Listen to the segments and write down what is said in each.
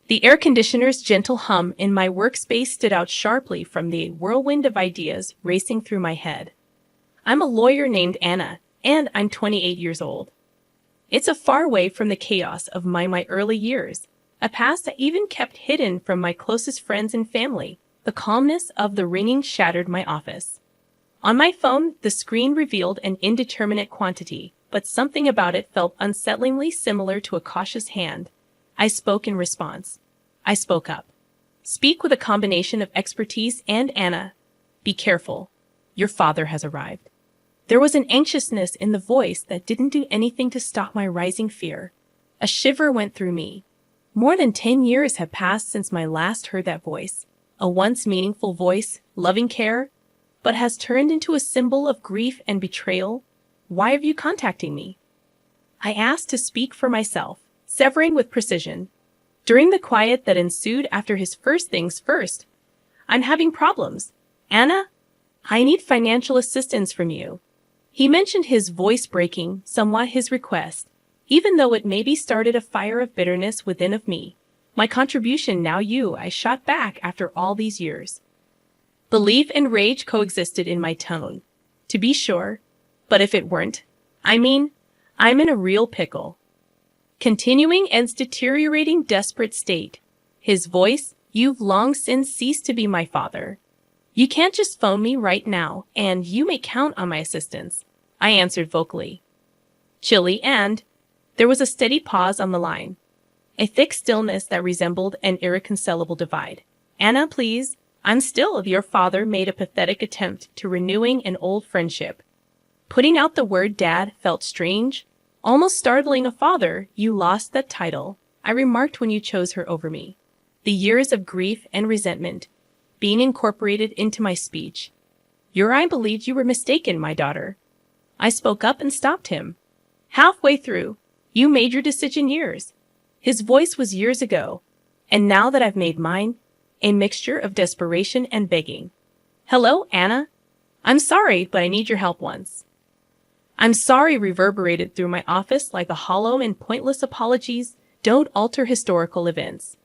The air conditioner's gentle hum in my workspace stood out sharply from the whirlwind of ideas racing through my head. I'm a lawyer named Anna, and I'm 28 years old. It's a far way from the chaos of my early years, a past that even kept hidden from my closest friends and family. The calmness of the ringing shattered my office. On my phone, the screen revealed an indeterminate quantity, but something about it felt unsettlingly similar to a cautious hand. I spoke in response. I spoke up. Speak with a combination of expertise and Anna. Be careful. Your father has arrived. There was an anxiousness in the voice that didn't do anything to stop my rising fear. A shiver went through me. More than 10 years have passed since I last heard that voice. A once meaningful voice, loving care, but has turned into a symbol of grief and betrayal. Why are you contacting me? I asked to speak for myself, severing with precision. During the quiet that ensued after his first things first, I'm having problems. Anna, I need financial assistance from you. He mentioned, his voice breaking somewhat his request, even though it maybe started a fire of bitterness within of me. My contribution now I shot back after all these years. Belief and rage coexisted in my tone. To be sure, but if it weren't, I'm in a real pickle. Continuing Ed's deteriorating, desperate state. His voice, you've long since ceased to be my father. You can't just phone me right now, and you may count on my assistance, I answered vocally. Chilly, and there was a steady pause on the line. A thick stillness that resembled an irreconcilable divide. Anna, please, I'm still. Your father made a pathetic attempt to renewing an old friendship. Putting out the word Dad felt strange, almost startling. A father, you lost that title, I remarked when you chose her over me. The years of grief and resentment being incorporated into my speech. I believed you were mistaken, my daughter. I spoke up and stopped him. Halfway through, you made your decision years. His voice was years ago, and now that I've made mine, a mixture of desperation and begging. Hello, Anna? I'm sorry, but I need your help once. I'm sorry reverberated through my office like a hollow and pointless apologies don't alter historical events.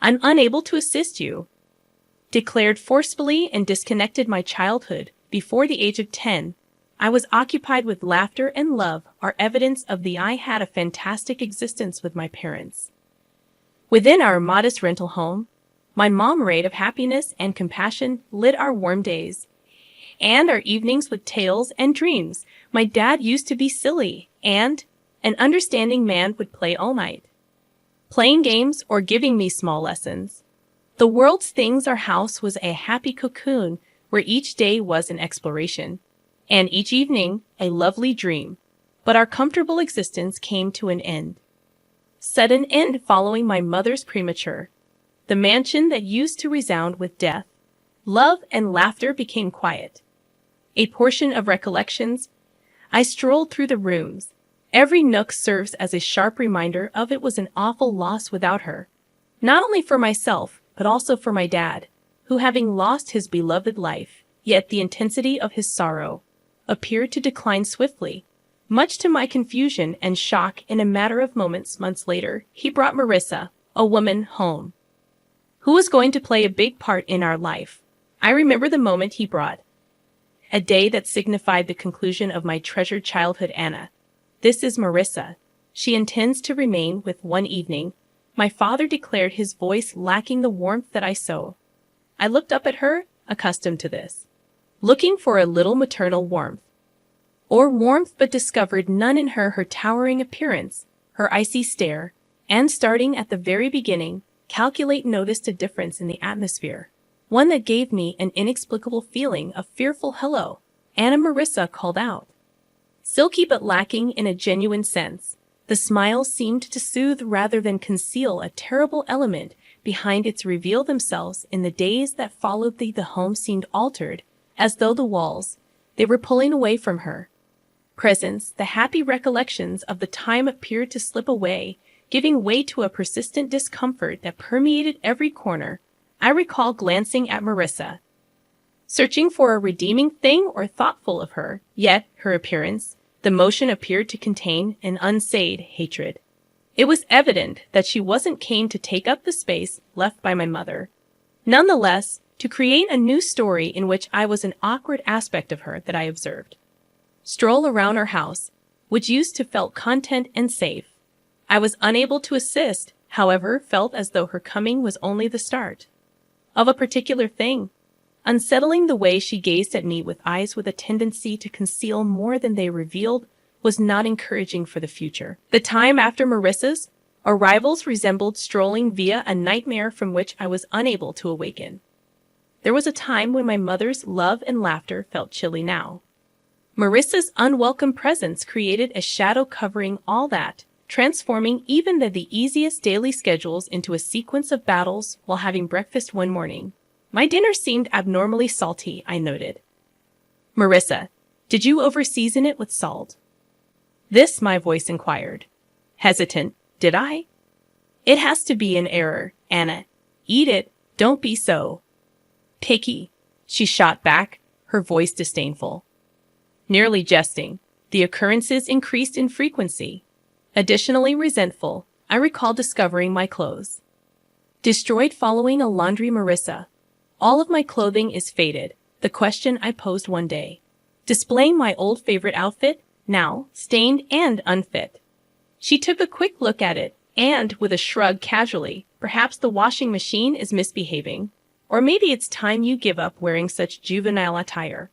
I'm unable to assist you. Declared forcefully and disconnected my childhood. Before the age of 10, I was occupied with laughter and love are evidence of I had a fantastic existence with my parents. Within our modest rental home, my mom ray of happiness and compassion lit our warm days. And our evenings with tales and dreams. My dad used to be silly, and an understanding man would play all night, playing games or giving me small lessons. The world's things, our house was a happy cocoon where each day was an exploration, and each evening a lovely dream. But our comfortable existence came to an end. Sudden end following my mother's premature. The mansion that used to resound with death, love, and laughter became quiet. A portion of recollections. I strolled through the rooms. Every nook serves as a sharp reminder of it was an awful loss without her. Not only for myself, but also for my dad, who having lost his beloved life, yet the intensity of his sorrow appeared to decline swiftly. Much to my confusion and shock, in a matter of months later, he brought Marissa, a woman, home, who was going to play a big part in our life. I remember the moment he brought. A day that signified the conclusion of my treasured childhood. Anna. This is Marissa. She intends to remain with one evening, my father declared, his voice lacking the warmth that I saw. I looked up at her, accustomed to this, looking for a little maternal warmth. But discovered none in her. Her towering appearance, her icy stare, and starting at the very beginning, noticed a difference in the atmosphere. One that gave me an inexplicable feeling of fearful hello. Anna, Marissa called out. Silky but lacking in a genuine sense. The smile seemed to soothe rather than conceal a terrible element behind its reveal themselves. In the days that followed, the home seemed altered, as though the walls, they were pulling away from her presence. The happy recollections of the time appeared to slip away, giving way to a persistent discomfort that permeated every corner. I recall glancing at Marissa, searching for a redeeming thing or thoughtful of her, yet her appearance, the motion appeared to contain an unsaid hatred. It was evident that she wasn't keen to take up the space left by my mother. Nonetheless, to create a new story in which I was an awkward aspect of her that I observed. Stroll around our house, which used to felt content and safe. I was unable to assist, however, felt as though her coming was only the start of a particular thing. Unsettling the way she gazed at me with eyes with a tendency to conceal more than they revealed was not encouraging for the future. The time after Marissa's arrivals resembled strolling via a nightmare from which I was unable to awaken. There was a time when my mother's love and laughter felt chilly now. Marissa's unwelcome presence created a shadow covering all that, transforming even the easiest daily schedules into a sequence of battles. While having breakfast one morning, my dinner seemed abnormally salty, I noted. "Marissa, did you over-season it with salt?" This, my voice inquired. Hesitant, did I? "It has to be an error, Anna. Eat it, don't be so picky," she shot back, her voice disdainful. Nearly jesting, the occurrences increased in frequency. Additionally resentful, I recall discovering my clothes destroyed following a laundry. "Marissa, all of my clothing is faded," the question I posed one day, displaying my old favorite outfit, now stained and unfit. She took a quick look at it, and, with a shrug casually, "Perhaps the washing machine is misbehaving. Or maybe it's time you give up wearing such juvenile attire."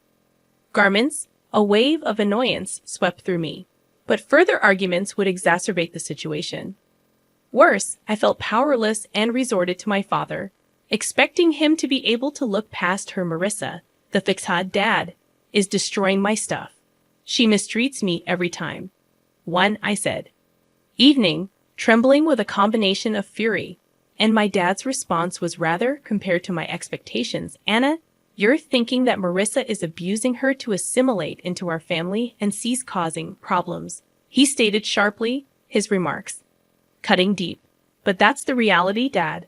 Garments, a wave of annoyance swept through me, but further arguments would exacerbate the situation. Worse, I felt powerless and resorted to my father, expecting him to be able to look past her. "Marissa, the fixad dad, is destroying my stuff. She mistreats me every time." One, I said. Evening, trembling with a combination of fury, and my dad's response was rather, compared to my expectations, "Anna, you're thinking that Marissa is abusing her to assimilate into our family and cease causing problems," he stated sharply, his remarks cutting deep. "But that's the reality, Dad."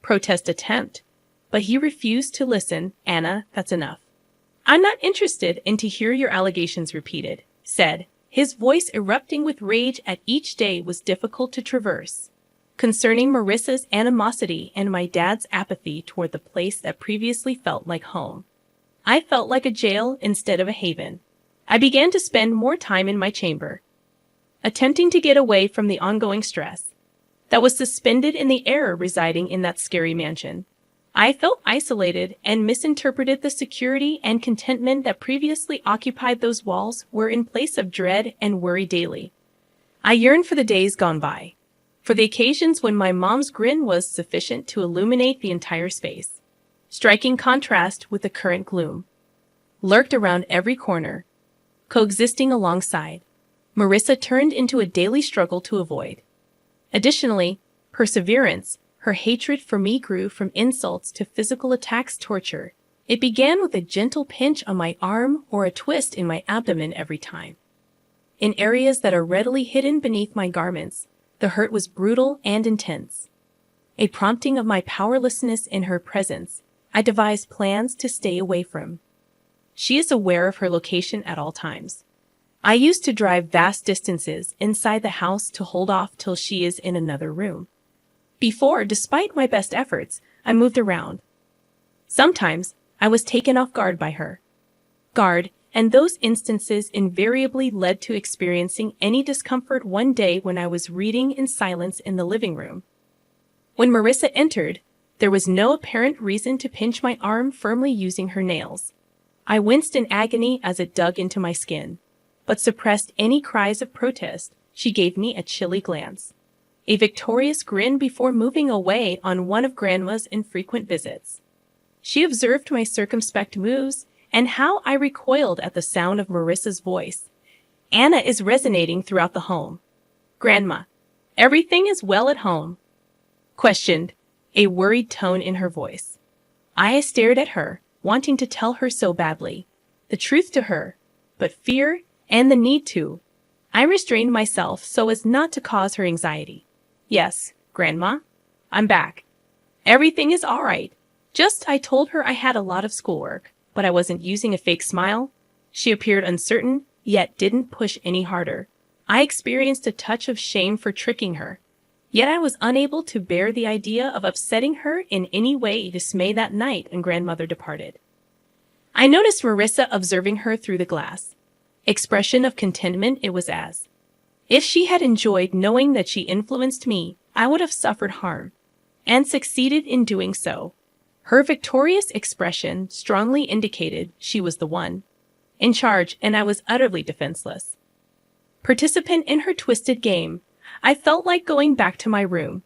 Protest attempt, but he refused to listen. "Anna, that's enough. I'm not interested in to hear your allegations repeated," said, his voice erupting with rage at each day was difficult to traverse. Concerning Marissa's animosity and my dad's apathy toward the place that previously felt like home, I felt like a jail instead of a haven. I began to spend more time in my chamber, attempting to get away from the ongoing stress that was suspended in the air residing in that scary mansion. I felt isolated and misinterpreted the security and contentment that previously occupied those walls were in place of dread and worry daily. I yearned for the days gone by, for the occasions when my mom's grin was sufficient to illuminate the entire space. Striking contrast with the current gloom lurked around every corner, coexisting alongside. Marissa turned into a daily struggle to avoid. Additionally, perseverance, her hatred for me grew from insults to physical attacks, torture. It began with a gentle pinch on my arm or a twist in my abdomen every time. In areas that are readily hidden beneath my garments, the hurt was brutal and intense. A prompting of my powerlessness in her presence, I devised plans to stay away from. She is aware of her location at all times. I used to drive vast distances inside the house to hold off till she is in another room. Before, despite my best efforts, I moved around. Sometimes, I was taken off guard by her. And those instances invariably led to experiencing any discomfort. One day when I was reading in silence in the living room, when Marissa entered, there was no apparent reason to pinch my arm firmly using her nails. I winced in agony as it dug into my skin, but suppressed any cries of protest. She gave me a chilly glance, a victorious grin before moving away on one of Grandma's infrequent visits. She observed my circumspect moves and how I recoiled at the sound of Marissa's voice. "Anna is resonating throughout the home." "Grandma, everything is well at home?" questioned, a worried tone in her voice. I stared at her, wanting to tell her so badly the truth to her, but fear and the need to. I restrained myself so as not to cause her anxiety. "Yes, Grandma, I'm back. Everything is all right. I told her I had a lot of schoolwork, but I wasn't using a fake smile." She appeared uncertain, yet didn't push any harder. I experienced a touch of shame for tricking her, yet I was unable to bear the idea of upsetting her in any way. Dismay that night and grandmother departed. I noticed Marissa observing her through the glass. Expression of contentment it was as if she had enjoyed knowing that she influenced me. I would have suffered harm, and succeeded in doing so. Her victorious expression strongly indicated she was the one in charge, and I was utterly defenseless. Participant in her twisted game, I felt like going back to my room,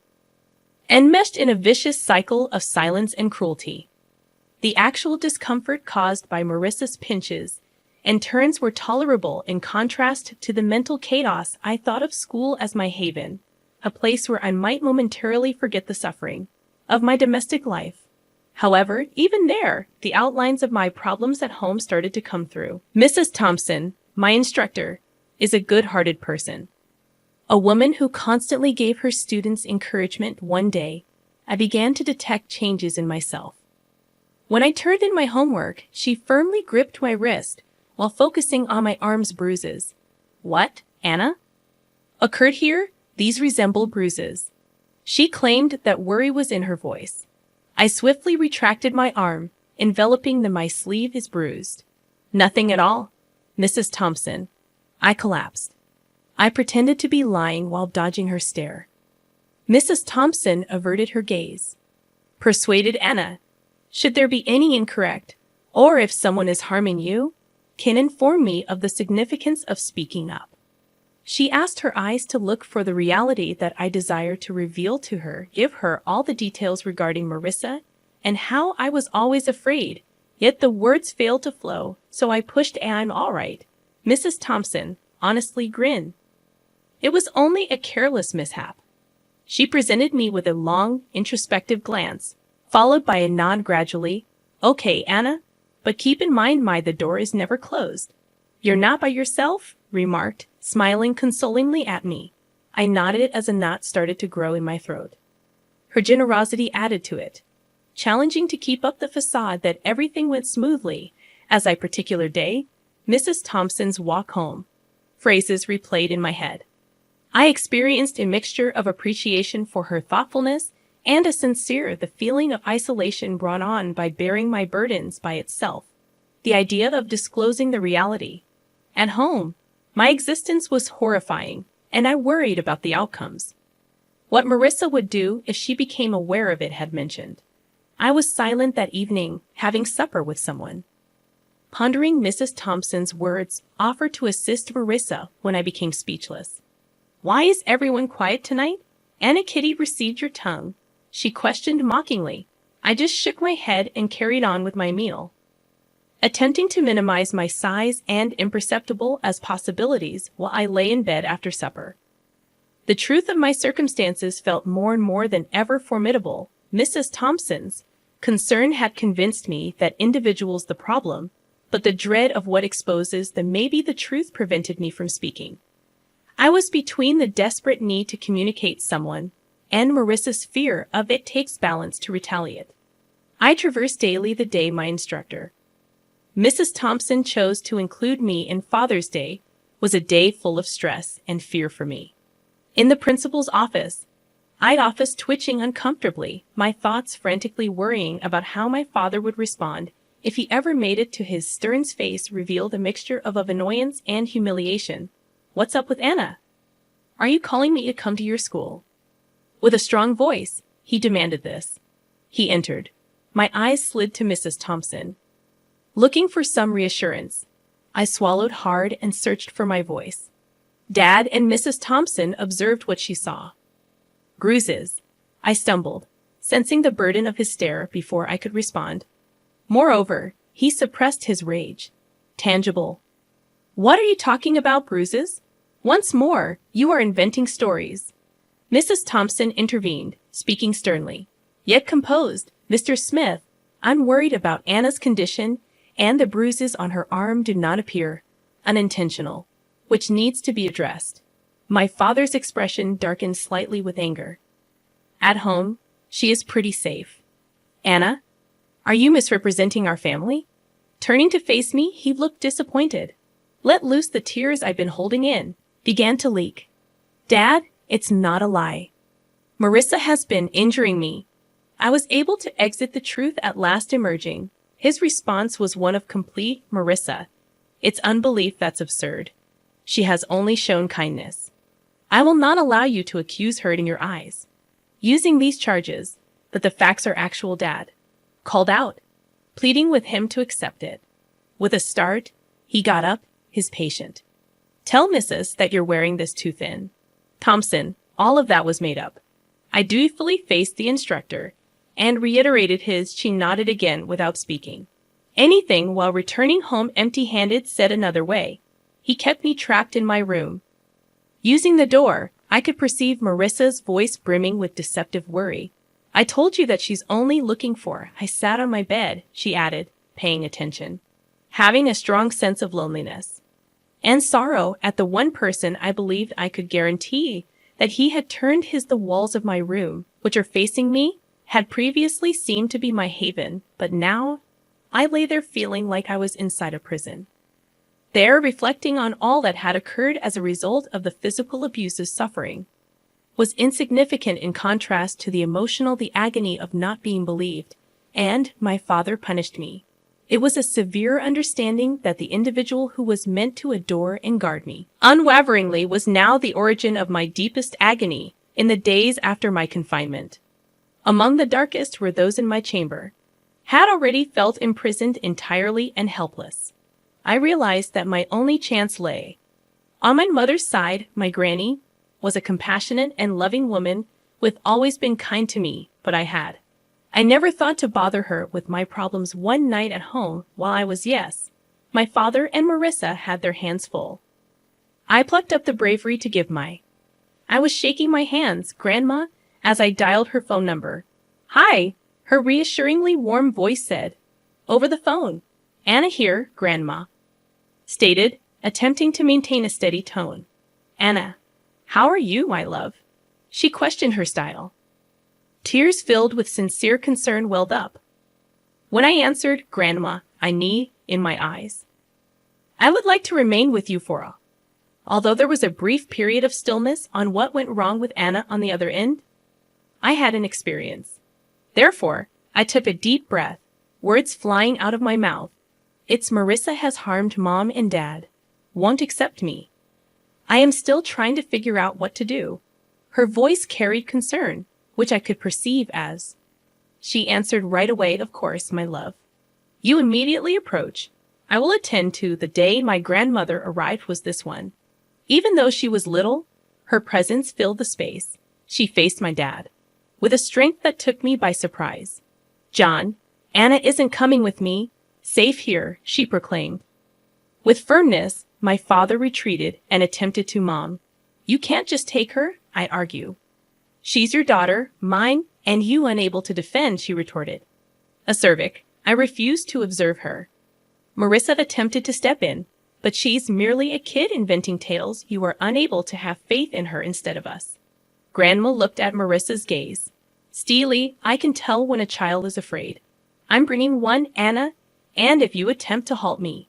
enmeshed in a vicious cycle of silence and cruelty. The actual discomfort caused by Marissa's pinches and turns were tolerable in contrast to the mental chaos. I thought of school as my haven, a place where I might momentarily forget the suffering of my domestic life. However, even there, the outlines of my problems at home started to come through. Mrs. Thompson, my instructor, is a good-hearted person. A woman who constantly gave her students encouragement. One day, I began to detect changes in myself. When I turned in my homework, she firmly gripped my wrist while focusing on my arm's bruises. "What, Anna?" occurred here. These resemble bruises. She claimed that worry was in her voice. I swiftly retracted my arm, enveloping my sleeve is bruised. "Nothing at all, Mrs. Thompson." I collapsed. I pretended to be lying while dodging her stare. Mrs. Thompson averted her gaze. Persuaded Anna, "Should there be any incorrect, or if someone is harming you, can inform me of the significance of speaking up." She asked her eyes to look for the reality that I desired to reveal to her, give her all the details regarding Marissa and how I was always afraid, yet the words failed to flow, so I pushed "I'm all right, Mrs. Thompson," honestly grin. It was only a careless mishap. She presented me with a long, introspective glance, followed by a nod gradually. "Okay, Anna, but keep in mind the door is never closed. You're not by yourself," remarked, smiling consolingly at me. I nodded as a knot started to grow in my throat. Her generosity added to it, challenging to keep up the facade that everything went smoothly. As I particular day, Mrs. Thompson's walk home, phrases replayed in my head. I experienced a mixture of appreciation for her thoughtfulness and a sincere the feeling of isolation brought on by bearing my burdens by itself. The idea of disclosing the reality. At home, my existence was horrifying, and I worried about the outcomes. What Marissa would do if she became aware of it had mentioned. I was silent that evening, having supper with someone. Pondering Mrs. Thompson's words, offered to assist Marissa when I became speechless. "Why is everyone quiet tonight? Anna Kitty received your tongue?" she questioned mockingly. I just shook my head and carried on with my meal, attempting to minimize my size and imperceptible as possibilities while I lay in bed after supper. The truth of my circumstances felt more and more than ever formidable. Mrs. Thompson's concern had convinced me that individuals the problem, but the dread of what exposes the maybe the truth prevented me from speaking. I was between the desperate need to communicate someone and Marissa's fear of it takes balance to retaliate. I traversed daily the day my instructor, Mrs. Thompson, chose to include me in Father's Day was a day full of stress and fear for me. In the principal's office, I office twitching uncomfortably, my thoughts frantically worrying about how my father would respond if he ever made it to his stern face revealed a mixture of annoyance and humiliation. "What's up with Anna? Are you calling me to come to your school?" With a strong voice, he demanded this. He entered. My eyes slid to Mrs. Thompson. Looking for some reassurance, I swallowed hard and searched for my voice. Dad and Mrs. Thompson observed what she saw. "Bruises," I stumbled, sensing the burden of his stare before I could respond. Moreover, he suppressed his rage. "Tangible. What are you talking about, bruises? Once more, you are inventing stories." Mrs. Thompson intervened, speaking sternly, yet composed. "Mr. Smith, I'm worried about Anna's condition, and the bruises on her arm do not appear unintentional, which needs to be addressed." My father's expression darkened slightly with anger. "At home, she is pretty safe. Anna, are you misrepresenting our family?" Turning to face me, he looked disappointed. "Let loose the tears I've been holding in. began to leak. Dad, it's not a lie. Marissa has been injuring me. I was able to exit the truth at last emerging. His response was one of complete Marissa. It's unbelief that's absurd. She has only shown kindness. I will not allow you to accuse her in your eyes. Using these charges, that the facts are actual, Dad called out, pleading with him to accept it. With a start, he got up, his patient. Tell Mrs. that you're wearing this too thin. Thompson, all of that was made up. I dutifully faced the instructor and reiterated his. She nodded again without speaking. Anything while returning home empty-handed, said another way. He kept me trapped in my room. Using the door, I could perceive Marissa's voice brimming with deceptive worry. I told you that she's only looking for. I sat on my bed, she added, paying attention, having a strong sense of loneliness and sorrow at the one person I believed I could guarantee that he had turned the walls of my room, which are facing me, had previously seemed to be my haven, but now I lay there feeling like I was inside a prison. There, reflecting on all that had occurred as a result of the physical abuse's suffering, was insignificant in contrast to the emotional, the agony of not being believed, and my father punished me. It was a severe understanding that the individual who was meant to adore and guard me unwaveringly was now the origin of my deepest agony in the days after my confinement. Among the darkest were those in my chamber. Had already felt imprisoned entirely and helpless. I realized that my only chance lay. On my mother's side, my granny was a compassionate and loving woman with always been kind to me, but I never thought to bother her with my problems one night at home while I was my father and Marissa had their hands full. I plucked up the bravery to give I was shaking my hands, Grandma, as I dialed her phone number. Hi, her reassuringly warm voice said. Over the phone. Anna here, Grandma stated, attempting to maintain a steady tone. Anna, how are you, my love? She questioned, her style. Tears filled with sincere concern welled up. When I answered, Grandma, I need in my eyes. I would like to remain with you for a. Although there was a brief period of stillness on what went wrong with Anna on the other end, I had an experience. Therefore, I took a deep breath, words flying out of my mouth. It's Marissa has harmed Mom and Dad. Won't accept me. I am still trying to figure out what to do. Her voice carried concern, which I could perceive as. She answered right away, of course, my love. You immediately approach. I will attend to. The day my grandmother arrived was this one. Even though she was little, her presence filled the space. She faced my dad with a strength that took me by surprise. John, Anna isn't coming with me. Safe here, she proclaimed. With firmness, my father retreated and attempted to. Mom, you can't just take her, I argue. She's your daughter, mine, and you unable to defend, she retorted. Acerbic, I refused to observe her. Marissa attempted to step in, but she's merely a kid inventing tales. You are unable to have faith in her instead of us. Grandma looked at Marissa's gaze. Steely, I can tell when a child is afraid. I'm bringing one, Anna, and if you attempt to halt me,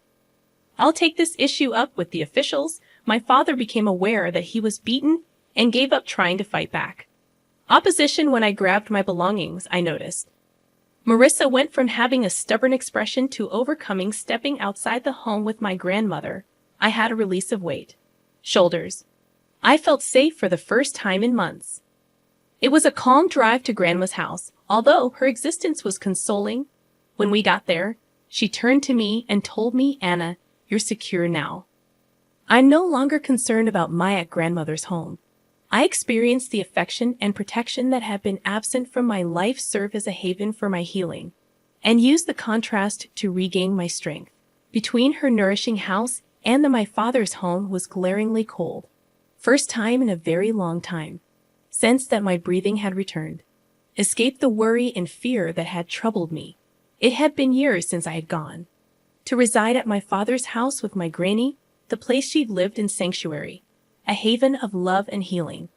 I'll take this issue up with the officials. My father became aware that he was beaten and gave up trying to fight back. Opposition when I grabbed my belongings, I noticed. Marissa went from having a stubborn expression to overcoming. Stepping outside the home with my grandmother, I had a release of weight. Shoulders. I felt safe for the first time in months. It was a calm drive to Grandma's house, although her existence was consoling. When we got there, she turned to me and told me, Anna, you're secure now. I'm no longer concerned about my grandmother's home. I experienced the affection and protection that had been absent from my life serve as a haven for my healing, and used the contrast to regain my strength. Between her nourishing house and my father's home was glaringly cold. First time in a very long time. Sensed that my breathing had returned. Escaped the worry and fear that had troubled me. It had been years since I had gone to reside at my father's house with my granny, the place she'd lived in sanctuary, a haven of love and healing.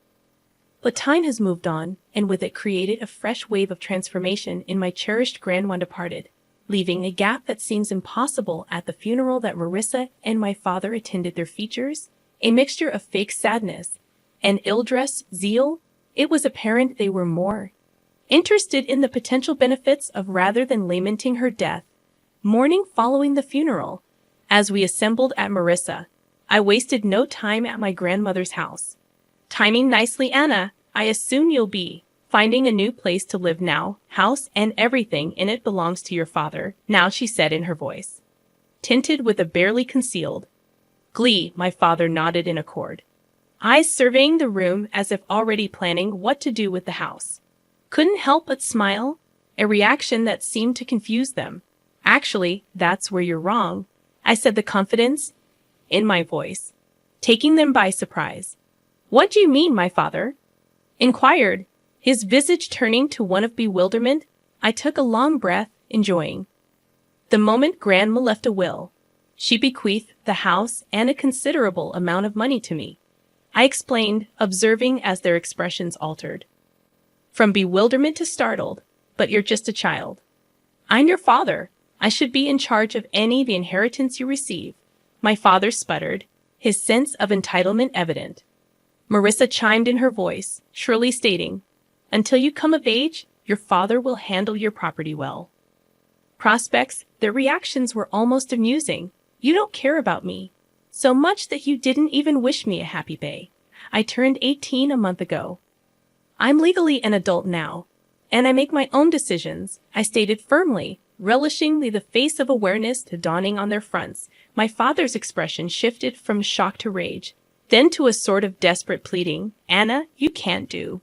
But time has moved on, and with it created a fresh wave of transformation in my cherished grandma departed, leaving a gap that seems impossible. At the funeral that Marissa and my father attended, their features a mixture of fake sadness and ill-dressed zeal. It was apparent they were more interested in the potential benefits of rather than lamenting her death. Morning following the funeral, as we assembled at Marissa, I wasted no time at my grandmother's house. Timing nicely, Anna. I assume you'll be finding a new place to live now. House and everything in it belongs to your father, now, she said in her voice, tinted with a barely concealed glee. My father nodded in accord, eyes surveying the room as if already planning what to do with the house. Couldn't help but smile, a reaction that seemed to confuse them. Actually, that's where you're wrong, I said, the confidence in my voice taking them by surprise. What do you mean, my father inquired, his visage turning to one of bewilderment. I took a long breath, enjoying the moment. Grandma left a will. She bequeathed the house and a considerable amount of money to me, I explained, observing as their expressions altered from bewilderment to startled. But you're just a child. I'm your father. I should be in charge of the inheritance you receive, my father sputtered, his sense of entitlement evident. Marissa chimed in, her voice shrilly stating, until you come of age, your father will handle your property well. Prospects, their reactions were almost amusing. You don't care about me so much that you didn't even wish me a happy day. I turned 18 a month ago. I'm legally an adult now, and I make my own decisions, I stated firmly, relishing the face of awareness dawning on their fronts. My father's expression shifted from shock to rage, then to a sort of desperate pleading. Anna, you can't do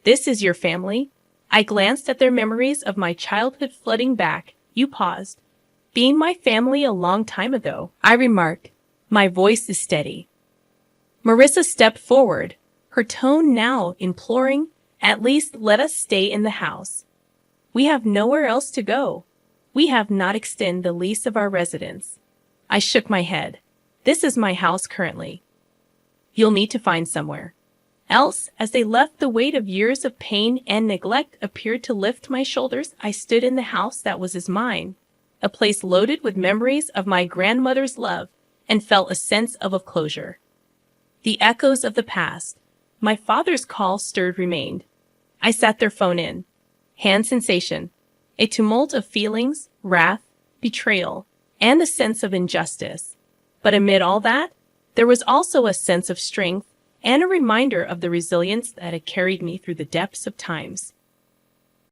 this is your family. I glanced at their memories of my childhood flooding back. You paused. Being my family a long time ago, I remarked. My voice is steady. Marissa stepped forward, her tone now imploring. At least let us stay in the house. We have nowhere else to go. We have not extended the lease of our residence. I shook my head. This is my house currently. You'll need to find somewhere else. As they left, the weight of years of pain and neglect appeared to lift my shoulders. I stood in the house that was as mine, a place loaded with memories of my grandmother's love, and felt a sense of closure. The echoes of the past, my father's call stirred, remained. I sat there, phone in hand sensation, a tumult of feelings, wrath, betrayal, and a sense of injustice. But amid all that, there was also a sense of strength and a reminder of the resilience that had carried me through the depths of times